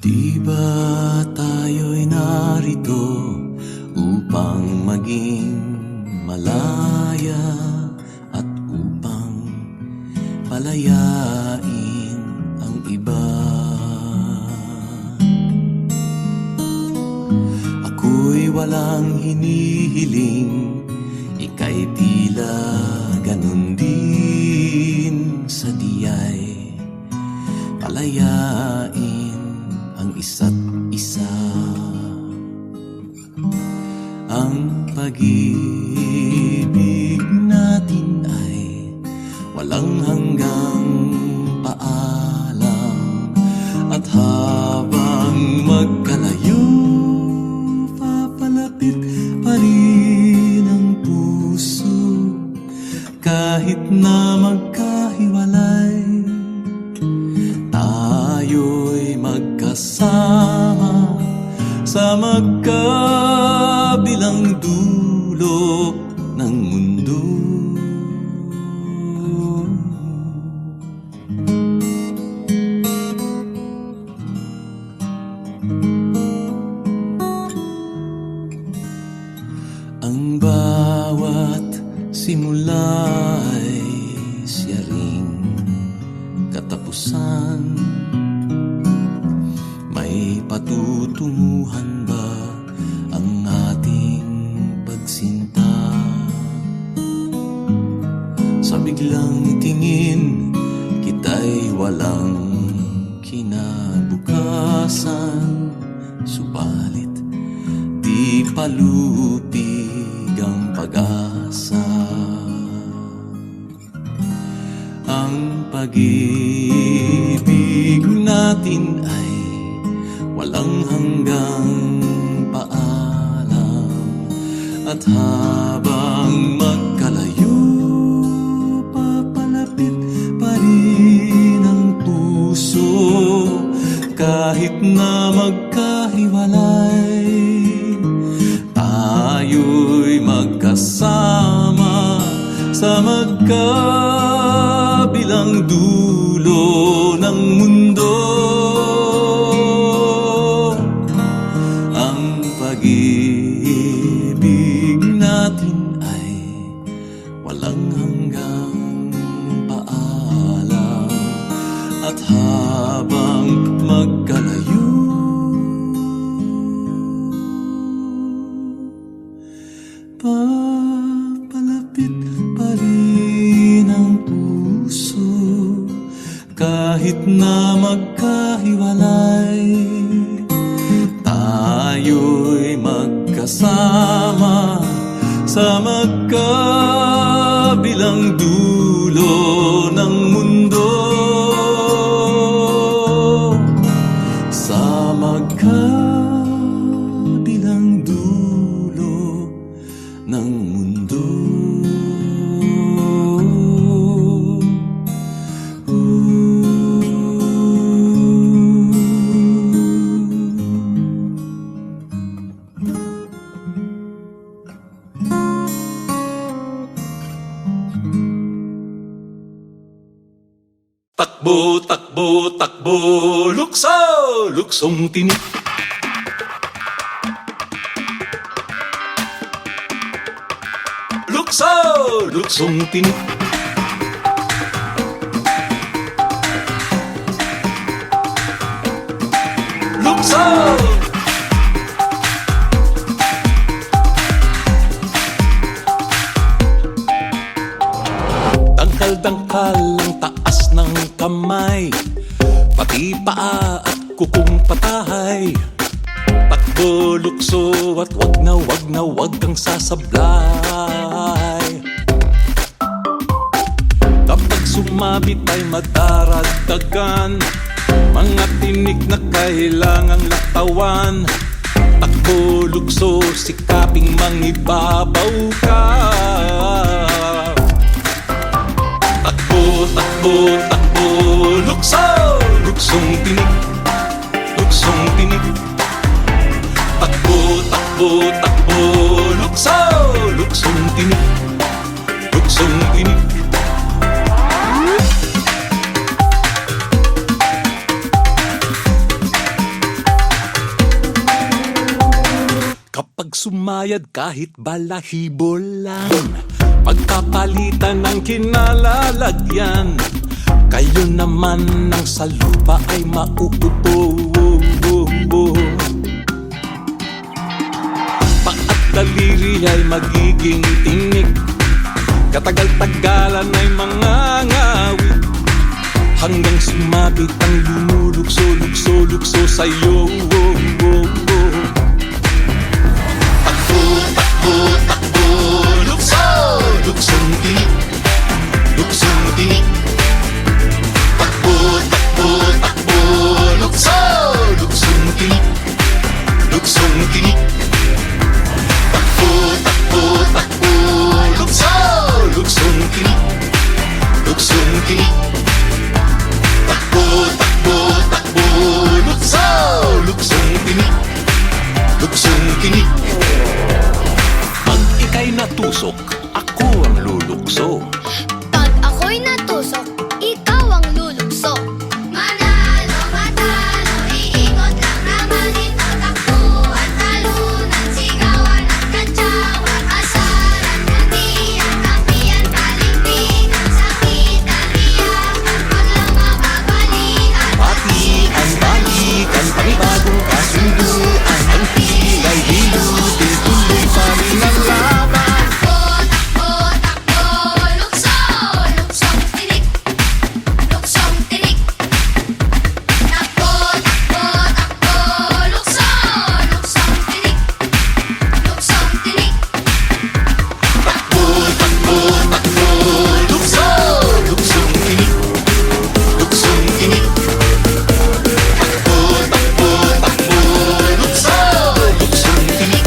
Di ba tayo'y narito upang maging malaya at upang palayain ang iba? Ako'y walang hinihiling, ika'y tila ganun din sa diyay palayain ang isa't isa. Ang pag-ibig natin ay walang hanggang paalam, at habang magkalayo, papalapit pa rin ang puso. Kahit na magkahiwalay, tayo'y magkasama sa magkabilang dulo ng mundo. Ang bawat simula ay siya ring katapusan. May patutunguhan ba ang ating pagsinta? Sa biglang tingin, kita'y walang kinabukasan. Subalit di palupig ang pag-asa. Ang pag-ibig natin ay walang hanggang paalam, at habang magkalayo, papalapit pa rin ang puso. Kahit na magkahiwalay, tayo'y magkasama sa magkabilang dulo ng mundo. Ang pag-ibig natin ay walang hanggang paalam, at habang magkalayo, papalapit pa rin ang puso. Kahit na magkahiwalay, tayo'y magkasama sa magkabilang dulo ng mundo. Sa magkabilang dulo ng mundo. Takbo, takbo, takbo, lukso, luksong tinik. Lukso, luksong tinik. Lukso! Dangkal-dangkal ang taas ng kamay, pati paa at kukong patahay. Takbo, lukso at wag na wag kang sasablay. Kapag sumabit ay madaragdagan mga tinik na kailangang laktawan. Takbo, lukso, sikaping mangibabaw ka. Takbo, takbo, takbo, lukso, luksong tinik, luksong tinik. Takbo, takbo, takbo, lukso, luksong tinik, luksong tinik. sumayad kahit balahibo lang. Pagpapalitan ng kinalalagyan, kayo naman ng sa lupa ay mauupo. Paa at daliri ay magiging tinik, katagal-tagalan ay mangangawit, hanggang sumabit ang lumulukso-lukso-lukso sa'yo. Takbo, takbo, takbo, lukso, luksong tinik, luksong tinik. Takbo, takbo, takbo, lukso, luksong tinik, luksong tinik. Takbo, takbo, takbo, lukso, luksong tinik, luksong tinik. Takbo, takbo, takbo, lukso, luksong tinik, luksong tinik. Pag ika'y natusok, ako ang lulukso. Pag ako'y natusok, ikaw ang lulukso. Manalo, matalo, iikot lang naman ito. Takbuhan, talunan, sigawan at kantsawan, asaran, muntian, kampiyan, paligpitan, sakitan, iyakan, wag lang mababalian. Patian, balikan, panibagong kasunduan, ang pilay, hilutin, tuloy pa rin ang laban. Takbo, takbo, takbo, lukso, luksong tinik, luksong tinik. Takbo, takbo, takbo, lukso, luksong tinik, luksong tinik. Takbo, takbo, takbo, lukso, luksong tinik, luksong tinik. Takbo, takbo, takbo, lukso, luksong tinik,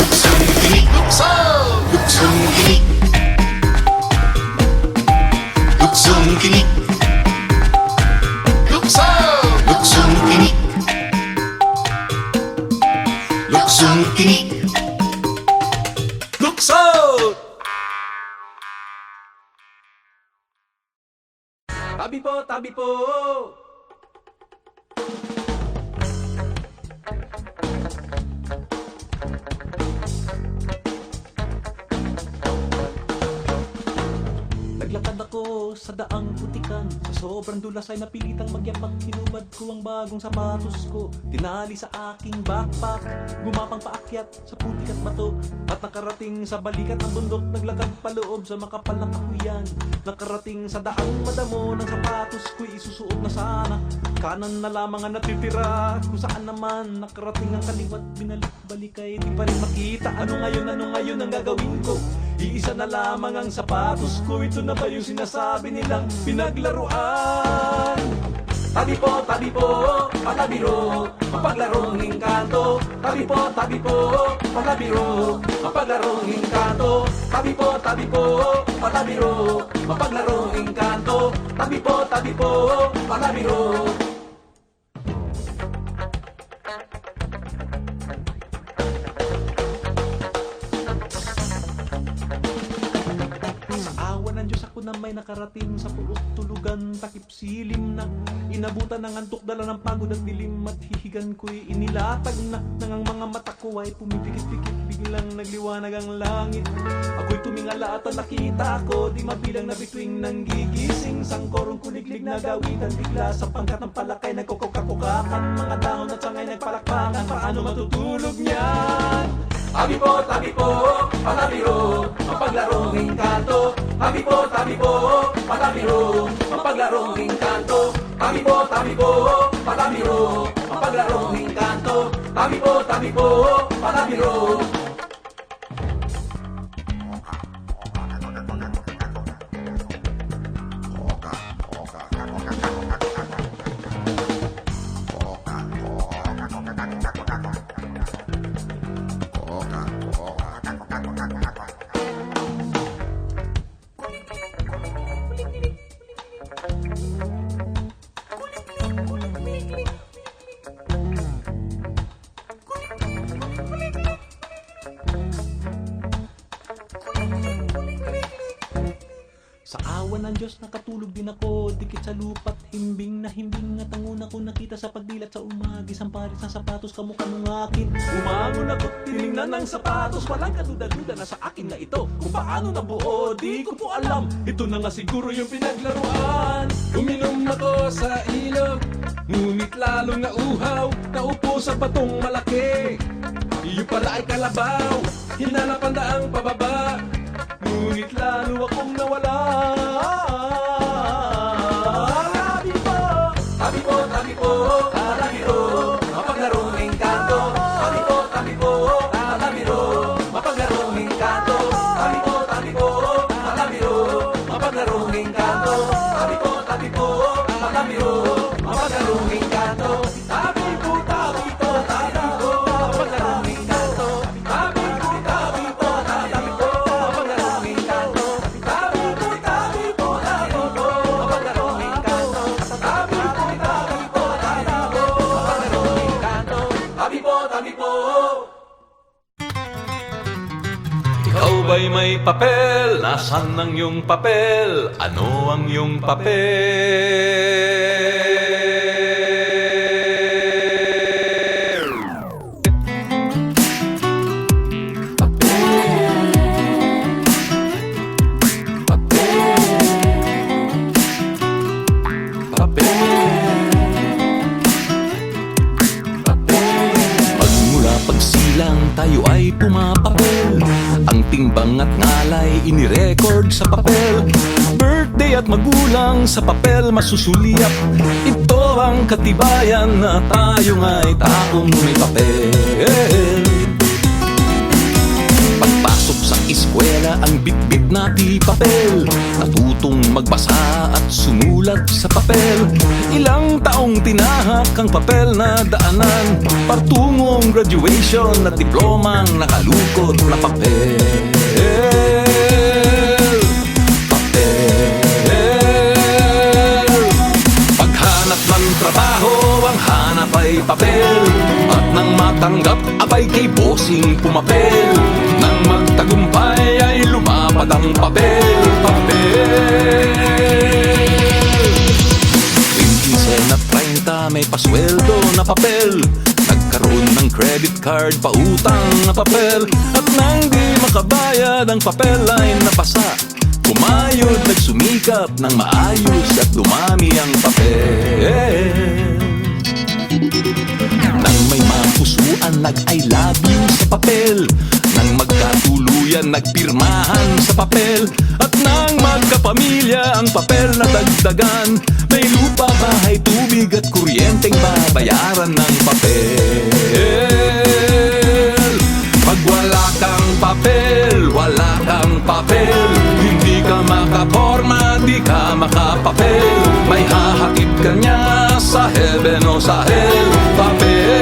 luksong tinik, lukso, luksong tinik, luksong tinik, lukso, luksong tinik, luksong tinik, lukso. Tabi po, tabi po. Naglakad ako sa daang putikan, sa sobrang dulas ay napilitang magyapak. Hinubad ko ang bagong sapatos ko, tinali sa aking backpack. Gumapang paakyat sa putik at bato, at nakarating sa balikat ng bundok. Naglakad paloob sa makapal na kahuyan, nakarating sa daang madamo ng sapatos ko'y isusuot na sana. Kanan na lamang ang natitira, kung saan naman nakarating ang kaliwat. Binalik-balik ay di pa rin makita. Ano ngayon ang gagawin ko? Iisa na lamang ang sapatos ko. Ito na ba yung sinasabi nilang pinaglaruan? Tabi po, palabiro, mapaglarong engkanto. Tabi po, palabiro, mapaglarong engkanto. Tabi po, palabiro, mapaglarong engkanto. Tabi po, palabiro. Awa ng Diyos ako na may nakarating sa pulot tulugan, takip silim na inabutan ng antok, dala ng pagod at dilim, at hihigan ko'y inilatag na nang ang mga mata ko ay pumipikit-pikit, biglang nagliwanag ang langit. Ako'y tumingala at ang nakita ko, di mabilang na bituing nang gigising, sangkorong kuliglig na gawitan, bigla sa pangkat ng palakay nagkukukakukakan, mga dahon at sangay nagpalakpakan, paano matutulog niyan? Tabi po, palabiro, mapaglarong engkanto. Tabi po, palabiro, mapaglarong engkanto. Tabi po, palabiro, mapaglarong engkanto. Tabi po, palabiro. ng Diyos, nakatulog din ako, dikit sa lupa't himbing na himbing at ang una ko nakita sa pagdilat sa umagi, isang pares ng sapatos kamukha ng akin. Umangon ako't tinignan ng sapatos, walang kaduda-duda na sa akin na ito. Kung paano nabuo, di ko po alam, ito na nga siguro yung pinaglaruan. Uminom ako sa ilog, ngunit lalong nauhaw, naupo sa batong malaki. Iyo pala ay kalabaw, hinanap ang daang pababa, ngunit lalo akong nawala. Tabi po, tabi po, tabi po, talabiro, mapaglarong engkanto. Tabi po, tabi po, talabiro, mapaglarong engkanto. Tabi po, tabi po, talabiro, mapaglarong engkanto. Tabi po, talabiro, mapaglarong engkanto. Tabi po, tabi po, talabiro, mapaglarong engkanto. Tabi po, tabi po, talabiro, mapaglarong engkanto. Tabi po, tabi po, talabiro, mapaglarong engkanto. Tabi po, tabi po, talabiro, mapaglarong engkanto. Tabi po, tabi po. Ikaw ba'y may papel? Nasaan ang iyong papel? Ano ang iyong papel? Magmula pagsilang tayo ay pumapapel, ang timbang at ngalay inirecord sa papel. Birthday at magulang sa papel masusuliap, ito ang katibayan na tayo nga'y taong may papel. Pagpasok sa eskwela ang bitbit na di papel, natutong magbasa at sumulat sa papel. Ilang taong tinahak ang papel na daanan, partungong graduation at diplomang nakalukot na papel. Paghanap ng trabaho, ang hanap ay papel, at nang matanggap, abay kay bossing pumapel. Nang magtagumpay ay lumapad ang papel. 20 at 30 may pasweldo na papel, nagkaroon ng credit card, pautang na papel. At nang di makabayad ang papel ay napasa, kumayod, nagsumikap ng maayos at dumami ang papel. Nang may mapusuan, nag-I love you sa papel. Nang magkatuluyan, nagpirmahan sa papel. At nang magkapamilya, ang papel na dagdagan. May lupa, bahay, tubig at kuryenteng babayaran ng papel. Pag wala kang papel, wala kang papel, hindi ka makaporma, di ka makapapel. May hahatid ka niya sa heaven o sa hell. Papel.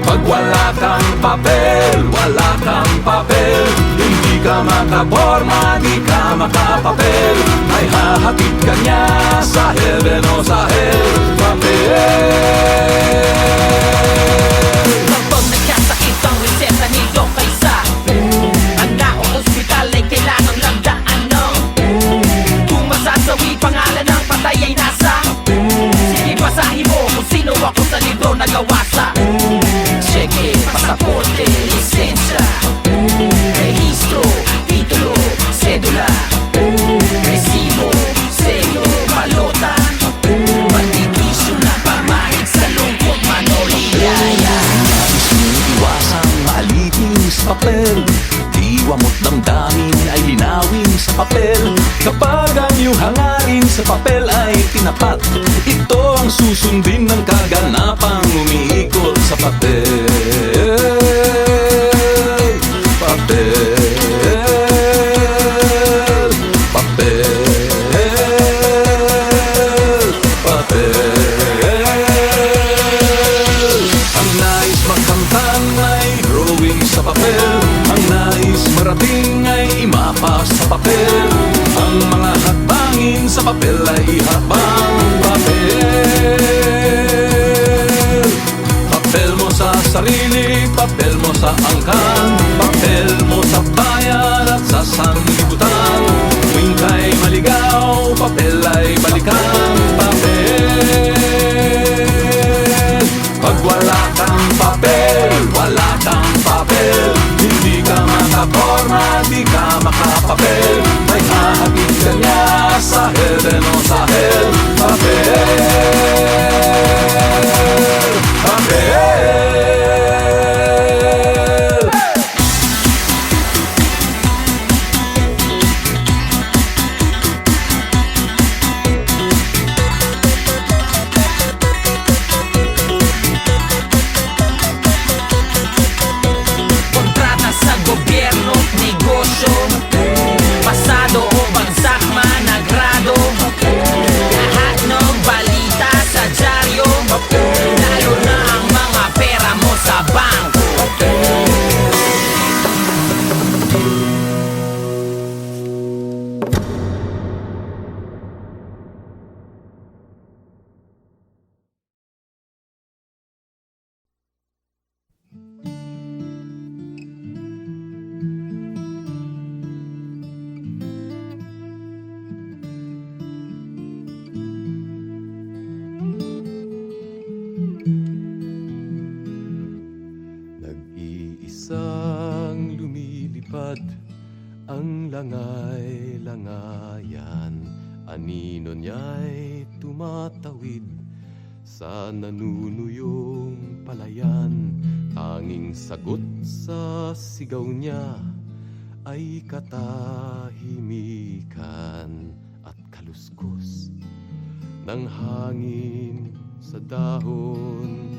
Pag wala kang papel, wala kang papel, hindi ka makaporma, di ka makapapel. May hahatid ka niya sa heaven o sa hell. Papel. Kapag nagkasakit ang reseta ni Doc Kaysa, ang daong ospital ay kailangang lagdaan, no? Kung masasawi pangalan ng patay ay nasa, sige basahin mo kung sino ako sa libro na gawasa. Cheque, pasaporte, lisensya, rehistro, titulo, sedula, resibo, selyo, balota, patikisyo na pamahit sa lungkot, manoliyaya. Nais mong iwasang maalitin sa papel, diwa mo't damdamin ay linawin sa papel. Kapag ang iyong hangarin sa papel ay tinapat, ito ang susundin ng kaganapang umiikot sa papel. Papel. Papel. Papel. Ang nais makamtan ay drawing sa papel, ang nais marating ay imapa sa papel, ang mga hakbangin sa papel ay ihabang. Papel. Papel mo sa sarili, papel mo sa angkan, papel mo sa bayan at sa sanlibutan. Tuwing ka'y maligaw, papel ay balikan, papel. Pag wala kang papel, wala kang papel, hindi ka makaporma, di ka makapapel. May hahatid ka niya sa heaven o sa hell, papel. Papel. Kontrata sa gobyerno, negosyo, pasado o bagsak man nagrado. Lahat ng balita sa dyaryo, lalo na ang mga pera mo sa bangko. Nag-iisang lumilipad ang langay-langayan. Anino niya'y tumatawid sa nanunuyong palayan. Tanging sagot sa sigaw niya ay katahimikan at kaluskos ng hangin sa dahon.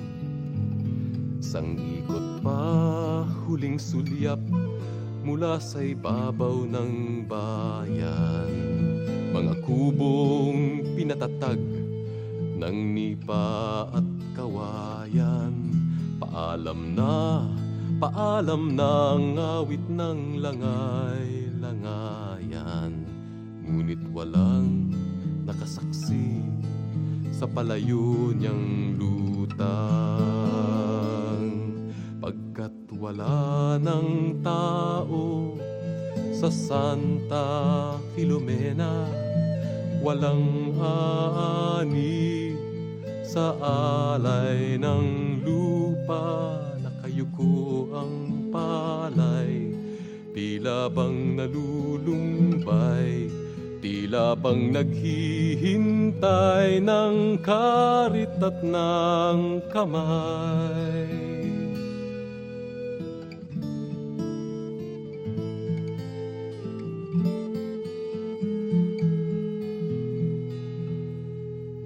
Sang ikot pa huling sulyap mula sa ibabaw ng bayan. Mga kubong pinatatag ng nipa at kawayan. Paalam na ang awit ng langay-langayan. Ngunit walang nakasaksi sa palayo niyang lutang. Pagkat wala ng tao sa Santa Filomena, walang ani sa alay ng lupa. Nakayuko ang palay, tila bang nalulumbay, tila bang naghihintay ng karit at ng kamay.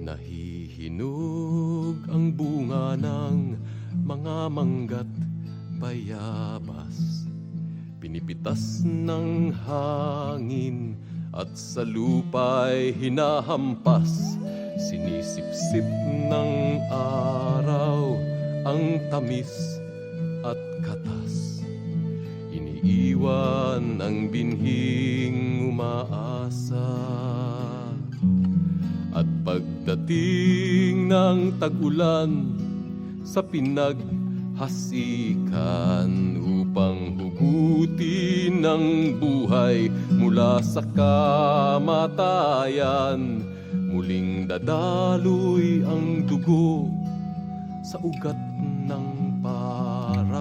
Nahihinog ang bunga ng mga manggat bayabas, pinipitas ng hangin at sa lupa'y hinahampas. Sinisipsip ng araw ang tamis at katas, iniiwan ang binhing umaasa. At pagdating ng tag-ulan sa pinaghasikan upang hugutin ang buhay mula sa kamatayan, muling dadaloy ang dugo sa ugat ng parang.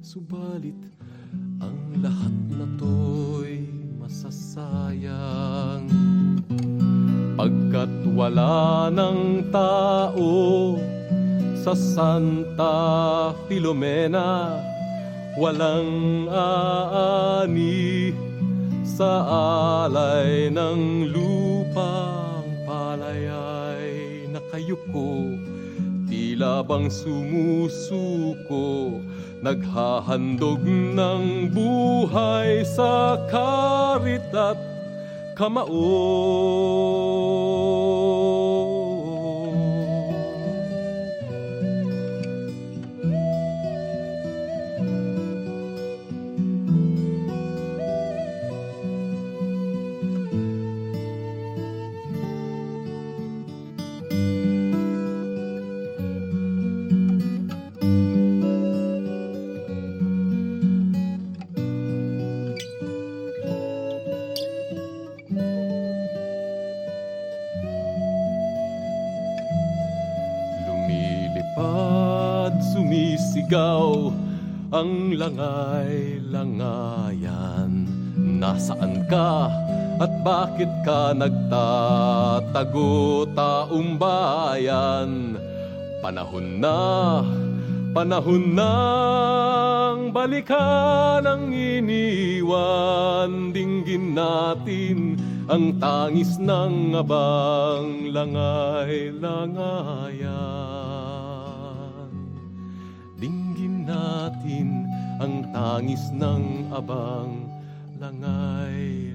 Subalit ang lahat na to'y masasayang, pagkat wala ng tao sa Santa Filomena, walang aani sa alay ng lupang palay ay nakayuko, tila bang sumusuko, naghahandog ng buhay sa karit at kamao. sumisigaw ang langay-langayan. Nasaan ka at bakit ka nagtatago, taong bayan? Panahon nang balikan ang iniwan. Dinggin natin ang tangis ng abang langay-langayan. Dinggin natin ang tangis ng abang langay